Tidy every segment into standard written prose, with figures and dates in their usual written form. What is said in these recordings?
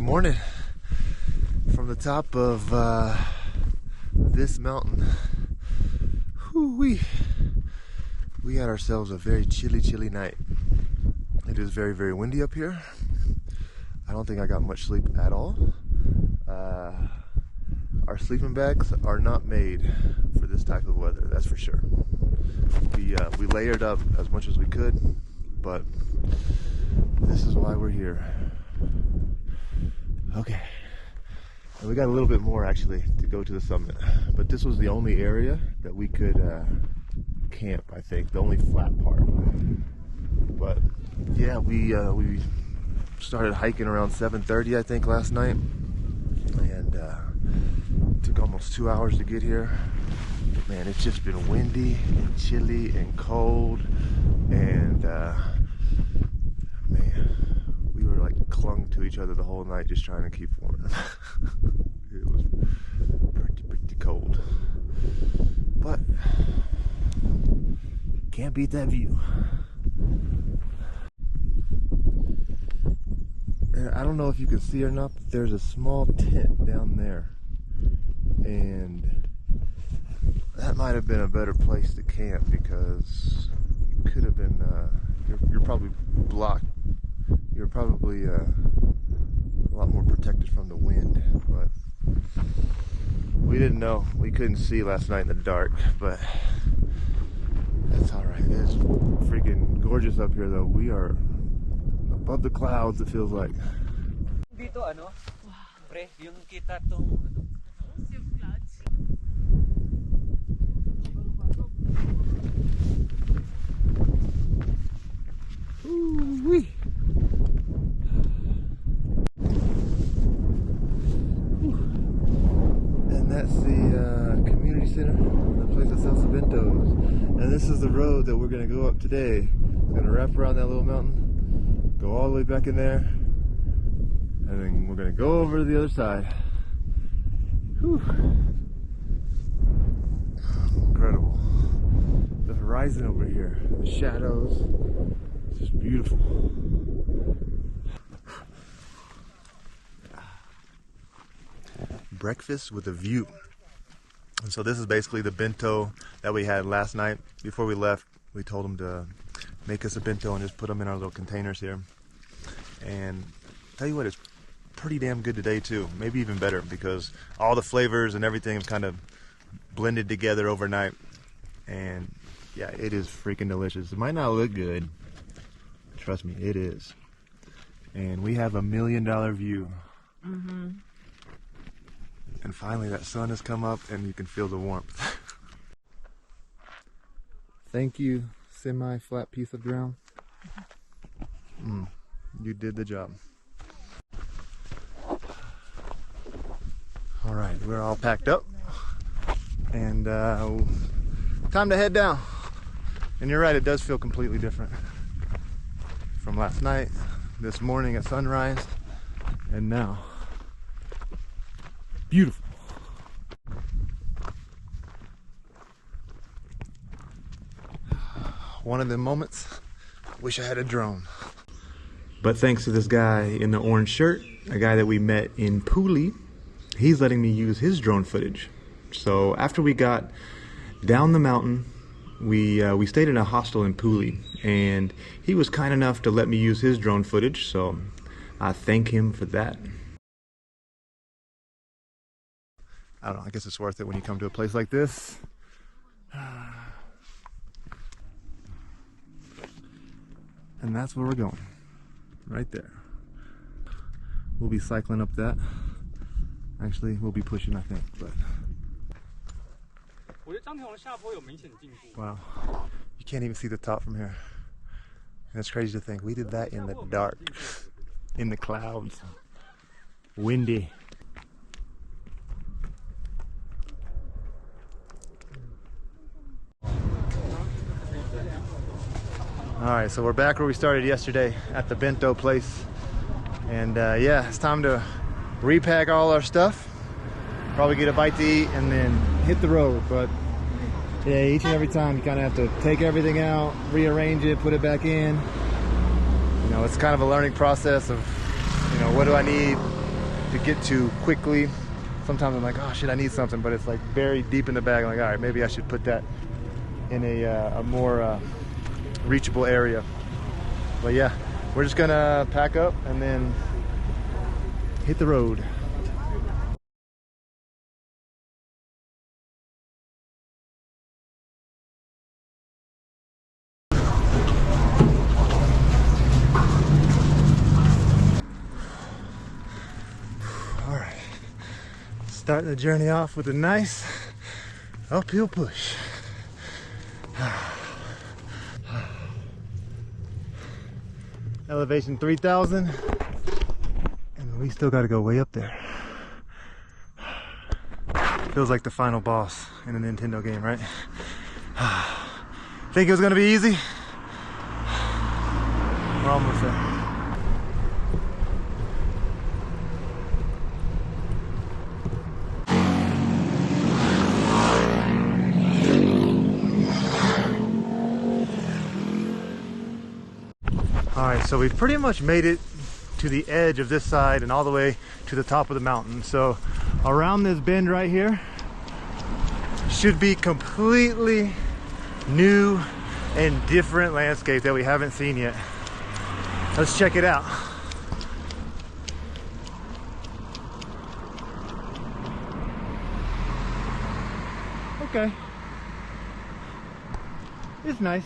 Good morning from the top of this mountain. Whew-wee. We had ourselves a very chilly night. It is very, very windy up here. I don't think I got much sleep at all. Our sleeping bags are not made for this type of weather, that's for sure. We layered up as much as we could, but this is why we're here. Okay. And we got a little bit more actually to go to the summit, but this was the only area that we could camp, I think, the only flat part. But yeah, we started hiking around 7:30, I think, last night, and it took almost 2 hours to get here. Man, it's just been windy and chilly and cold, and man, we were like clung to each other the whole night just trying to keep warm. It was pretty cold, but can't beat that view. And I don't know if you can see or not, but there's a small tent down there, and that might have been a better place to camp because you could have been you're probably blocked. You're probably a lot more protected from the wind, but we didn't know. We couldn't see last night in the dark, but that's all right. It's freaking gorgeous up here, though. We are above the clouds, it feels like. Dito ano? Pre, yung kita tong ano? Yung clouds. Ooh-wee. And that's the community center, the place that sells the bentos. And this is the road that we're going to go up today. It's going to wrap around that little mountain, go all the way back in there, and then we're going to go over to the other side. Whew. Incredible. The horizon over here, the shadows, it's just beautiful. Breakfast with a view. And so this is basically the bento that we had last night. Before we left, we told them to make us a bento and just put them in our little containers here. And tell you what, it's pretty damn good today too. Maybe even better because all the flavors and everything have kind of blended together overnight. And yeah, it is freaking delicious. It might not look good. Trust me, it is. And we have $1 million view. Mm-hmm. And finally that sun has come up and you can feel the warmth. Thank you, semi-flat piece of ground. You did the job. All right, we're all packed up. And time to head down. And you're right, it does feel completely different from last night, this morning at sunrise, and now. Beautiful. One of the moments, wish I had a drone. But thanks to this guy in the orange shirt, a guy that we met in Wuling, he's letting me use his drone footage. So after we got down the mountain, we stayed in a hostel in Wuling, and he was kind enough to let me use his drone footage, so I thank him for that. I don't know, I guess it's worth it when you come to a place like this. And that's where we're going, right there. We'll be cycling up that. Actually, we'll be pushing, I think, but. Wow, you can't even see the top from here. And it's crazy to think we did that in the dark, in the clouds, windy. Alright, so we're back where we started yesterday at the bento place. And yeah, it's time to repack all our stuff, probably get a bite to eat, and then hit the road. But yeah, each and every time you kind of have to take everything out, rearrange it, put it back in. You know, it's kind of a learning process of, you know, what do I need, to get to quickly. Sometimes I'm like, oh shit, I need something, but it's like very deep in the bag. I'm like, all right, maybe I should put that in a more reachable area. But yeah, we're just gonna pack up and then hit the road. All right, starting the journey off with a nice uphill push. Elevation 3,000, and we still got to go way up there. Feels like the final boss in a Nintendo game, right? Think it was gonna be easy? We're almost there. Alright, so we've pretty much made it to the edge of this side and all the way to the top of the mountain. So around this bend right here should be completely new and different landscape that we haven't seen yet. Let's check it out. Okay. It's nice.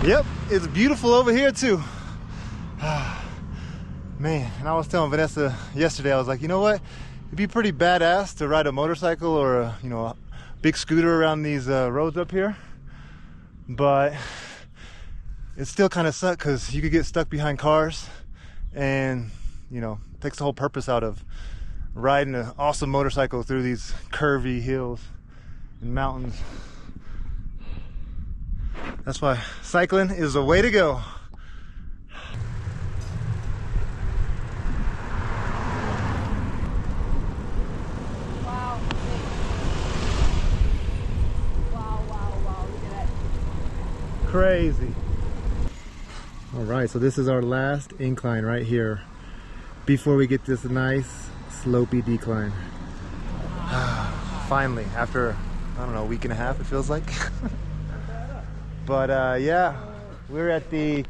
Yep, it's beautiful over here too. Man, and I was telling Vanessa yesterday, I was like, you know what? It'd be pretty badass to ride a motorcycle or a big scooter around these roads up here. But it still kind of sucks because you could get stuck behind cars, and it takes the whole purpose out of riding an awesome motorcycle through these curvy hills and mountains. That's why cycling is the way to go. Wow. Wow. Look at that. Crazy. All right, so this is our last incline right here before we get this nice slopey decline. Finally, after, I don't know, a week and a half, it feels like. But yeah, we're at the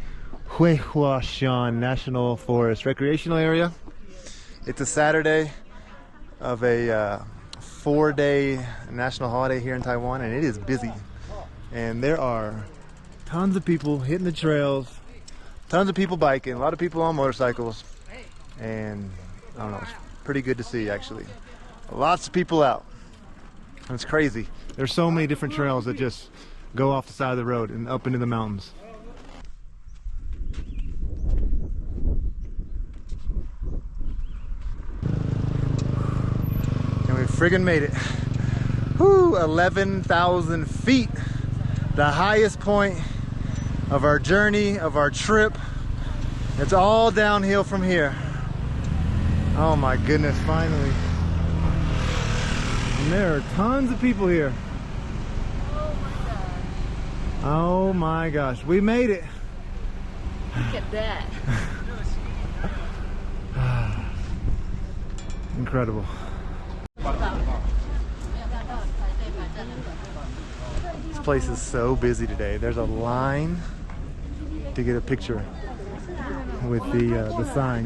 Hehuanshan National Forest Recreational Area. It's a Saturday of a 4-day national holiday here in Taiwan, and it is busy. And there are tons of people hitting the trails, tons of people biking, a lot of people on motorcycles, and I don't know, it's pretty good to see actually. Lots of people out. It's crazy. There's so many different trails that just go off the side of the road and up into the mountains. And we friggin' made it. Whoo, 11,000 feet. The highest point of our journey, of our trip. It's all downhill from here. Oh my goodness, finally. And there are tons of people here. Oh my gosh, we made it. Look at that. Incredible. This place is so busy today. There's a line to get a picture with the sign.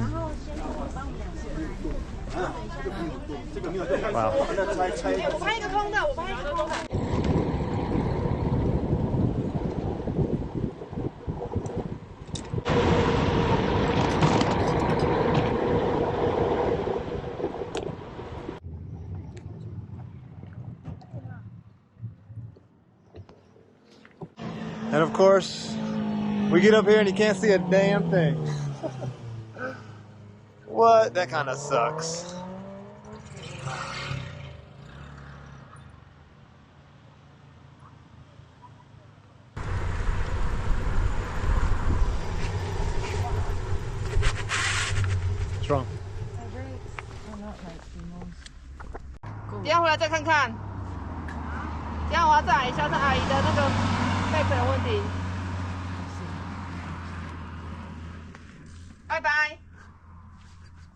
Wow. And of course, we get up here and you can't see a damn thing. What? That kind of sucks. What's wrong? 等一下回来再看看。等一下我要再下次阿姨的那个备份问题。拜拜，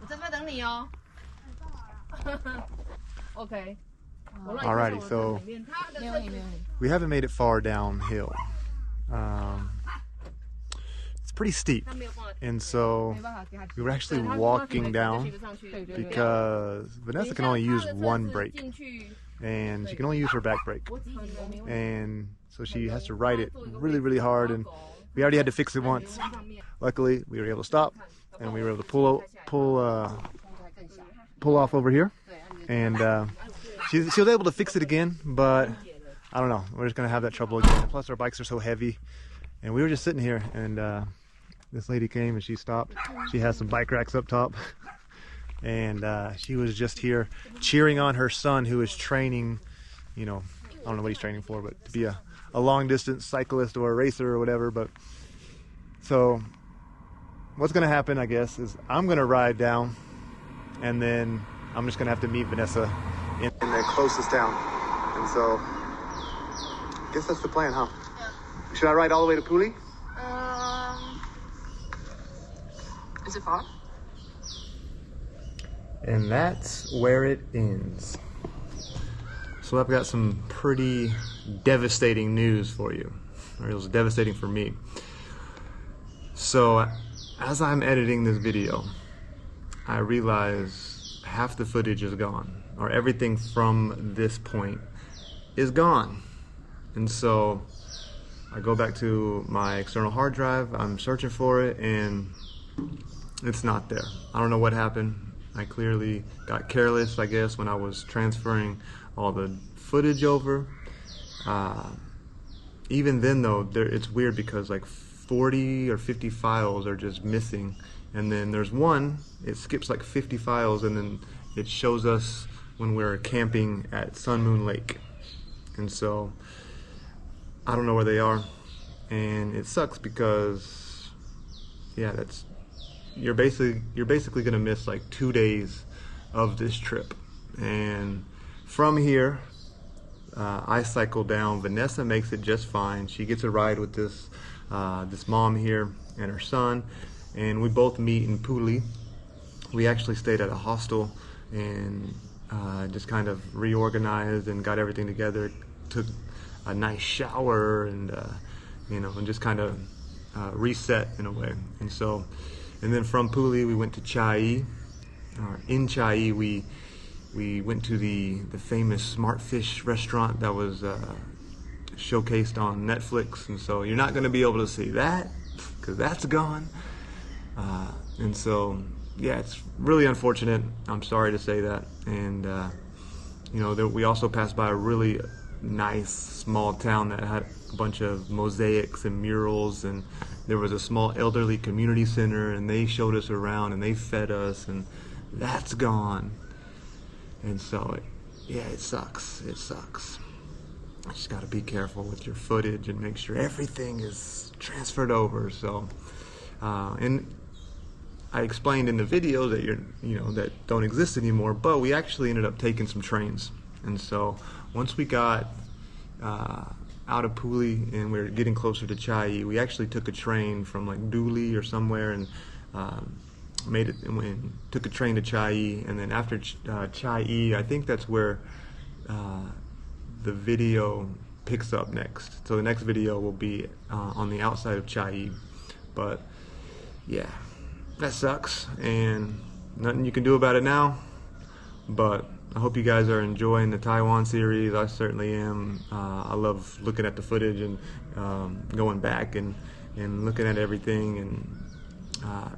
我这边等你哦。OK。 Alrighty, so we haven't made it far downhill. It's pretty steep, and so we were actually walking down because Vanessa can only use one brake, and she can only use her back brake, and so she has to ride it really, really hard, and we already had to fix it once. Luckily, we were able to stop, and we were able to pull off over here, and she was able to fix it again, but I don't know, we're just gonna have that trouble again. Plus our bikes are so heavy, and we were just sitting here, and this lady came and she stopped. She has some bike racks up top, and she was just here cheering on her son, who is training, you know, I don't know what he's training for, but to be a long distance cyclist or a racer or whatever. But so what's gonna happen, I guess, is I'm gonna ride down, and then I'm just gonna have to meet Vanessa in the closest town. And so I guess that's the plan, huh? Yeah. Should I ride all the way to Puli? Is it far? And that's where it ends. So I've got some pretty devastating news for you. Or it was devastating for me. So as I'm editing this video, I realize half the footage is gone, or everything from this point is gone. And so I go back to my external hard drive, I'm searching for it, and it's not there. I don't know what happened. I clearly got careless, I guess, when I was transferring all the footage over. Even then though, it's weird because like 40 or 50 files are just missing, and then there's one, it skips like 50 files, and then it shows us when we're camping at Sun Moon Lake. And so I don't know where they are, and it sucks because, yeah, you're basically gonna miss like 2 days of this trip. And from here, I cycle down. Vanessa makes it just fine. She gets a ride with this mom here and her son, and we both meet in Puli. We actually stayed at a hostel and just kind of reorganized and got everything together. Took a nice shower and you know, and just kind of reset in a way. And so, and then from Puli we went to Chiayi. In Chiayi we went to the famous Smart Fish restaurant that was showcased on Netflix, and so you're not going to be able to see that because that's gone. And so, yeah, it's really unfortunate. I'm sorry to say that. And you know, we also passed by a really nice small town that had a bunch of mosaics and murals, and there was a small elderly community center, and they showed us around and they fed us, and that's gone. And so, yeah, it sucks. It sucks. You just got to be careful with your footage and make sure everything is transferred over. So, and I explained in the video that that don't exist anymore, but we actually ended up taking some trains. And so once we got out of Puli and we were getting closer to Chiayi, we actually took a train from like Duli or somewhere, and made it and took a train to Chiayi. And then after Chiayi, I think that's where the video picks up next. So the next video will be on the outside of Chiayi. But yeah, that sucks, and nothing you can do about it now. But I hope you guys are enjoying the Taiwan series. I certainly am. I love looking at the footage and going back and looking at everything. And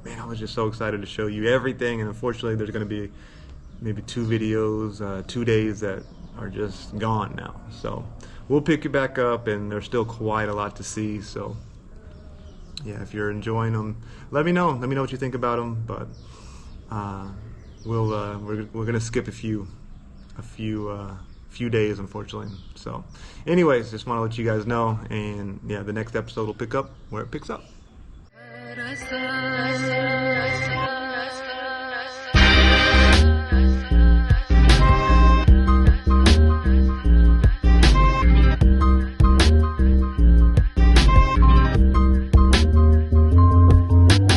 man, I was just so excited to show you everything. And unfortunately, there's going to be maybe 2 videos, 2 days that are just gone now. So we'll pick it back up, and there's still quite a lot to see. So yeah, if you're enjoying them, let me know. Let me know what you think about them. But we're gonna skip a few days, unfortunately. So anyways, just want to let you guys know, and yeah, the next episode will pick up where it picks up.